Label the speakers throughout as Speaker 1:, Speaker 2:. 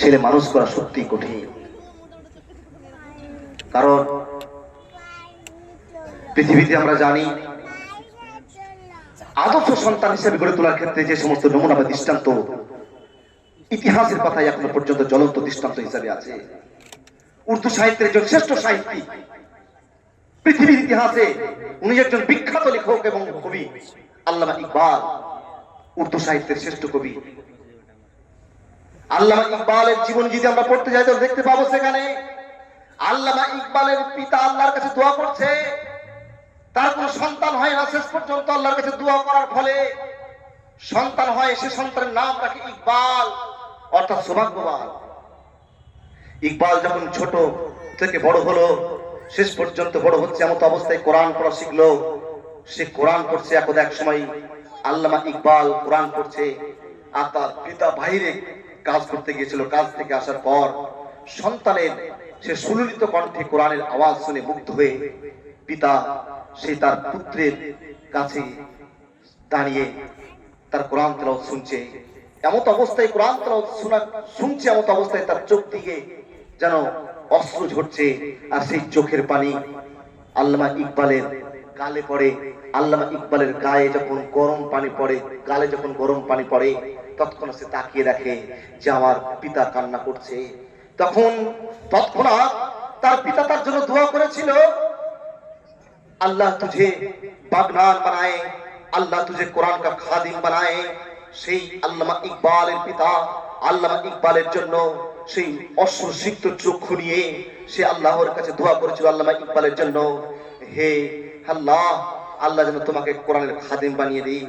Speaker 1: ছেলে মানুষ করা সত্যি কঠিন। কারণ পৃথিবীতে আমরা জানি আদর্শ সন্তান হিসেবে গড়ে তোলার ক্ষেত্রে যে সমস্ত নমুনা বা দৃষ্টান্ত ইতিহাসের পাতায় এখনো পর্যন্ত জ্বলন্ত দৃষ্টান্ত হিসেবে আছে। উর্দু সাহিত্যের একজন শ্রেষ্ঠ সাহিত্যিক, পৃথিবীর ইতিহাসে উনি একজন বিখ্যাত লেখক এবং কবি আল্লামা ইকবাল, উর্দু সাহিত্যের শ্রেষ্ঠ কবি। আল্লামা ইকবালের জীবন যদি আমরা পড়তে যাই তো দেখতে পাবো সেখানে আল্লামা ইকবালের পিতা আল্লাহর কাছে দোয়া করছে, তার কোনো সন্তান হয় না, শেষ পর্যন্ত আল্লাহর কাছে দোয়া করার ফলে সন্তান হয়। সে সন্তানের নাম রাখে ইকবাল, অর্থাৎ সৌভাগ্যবান। ইকবাল যখন ছোট থেকে বড় হলো, শেষ পর্যন্ত বড় হচ্ছে এমন অবস্থায় কোরআন পড়া শিখলো। সে কোরআন পড়ছে। এখন এক সময় আল্লামা ইকবাল কোরআন পড়ছে, আর তার পিতা বাইরে কাজ করতে গিয়েছিল। কাজ থেকে আসার পর সন্তানের সে সুললিত কণ্ঠে কোরআনের আওয়াজ শুনে মুগ্ধ হয়ে পিতা সে তার পুত্রের কাছে দাঁড়িয়ে তার কোরআন তেলাওয়াত শুনছে। এমত অবস্থায় কোরআন তেলাওয়াত শুনছে, এমত অবস্থায় তার চোখ থেকে যেন অশ্রু ঝরছে, আর সেই চোখের পানি আল্লামা ইকবালের গালে পড়ে। আল্লামা ইকবালের গায়ে যখন গরম পানি পড়ে, গালে যখন গরম পানি পড়ে, তৎক্ষণাৎ সে তাকিয়ে দেখে যে আমার পিতা কান্না করছে। তৎক্ষণাৎ তার পিতা তার জন্য দোয়া করেছিল, আল্লাহ তুঝে বাগনান বানায়ে, আল্লাহ তুঝে কোরআন কা খাদিম বানায়ে। সেই আল্লামা ইকবালের পিতা আল্লামা ইকবালের জন্য সেই অশ্রুসিক্ত চক্ষু নিয়ে সে আল্লাহর কাছে দোয়া করেছিল আল্লামা ইকবালের জন্য, হে আল্লাহ, আল্লাহ যেন তোমাকে কোরআনের খাদিম বানিয়ে দিই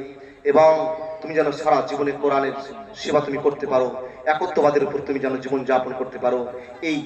Speaker 1: এবং তুমি যেন সারা জীবনে কোরআনের সেবা তুমি করতে পারো, একত্ববাদের উপর তুমি যেন জীবন যাপন করতে পারো। এই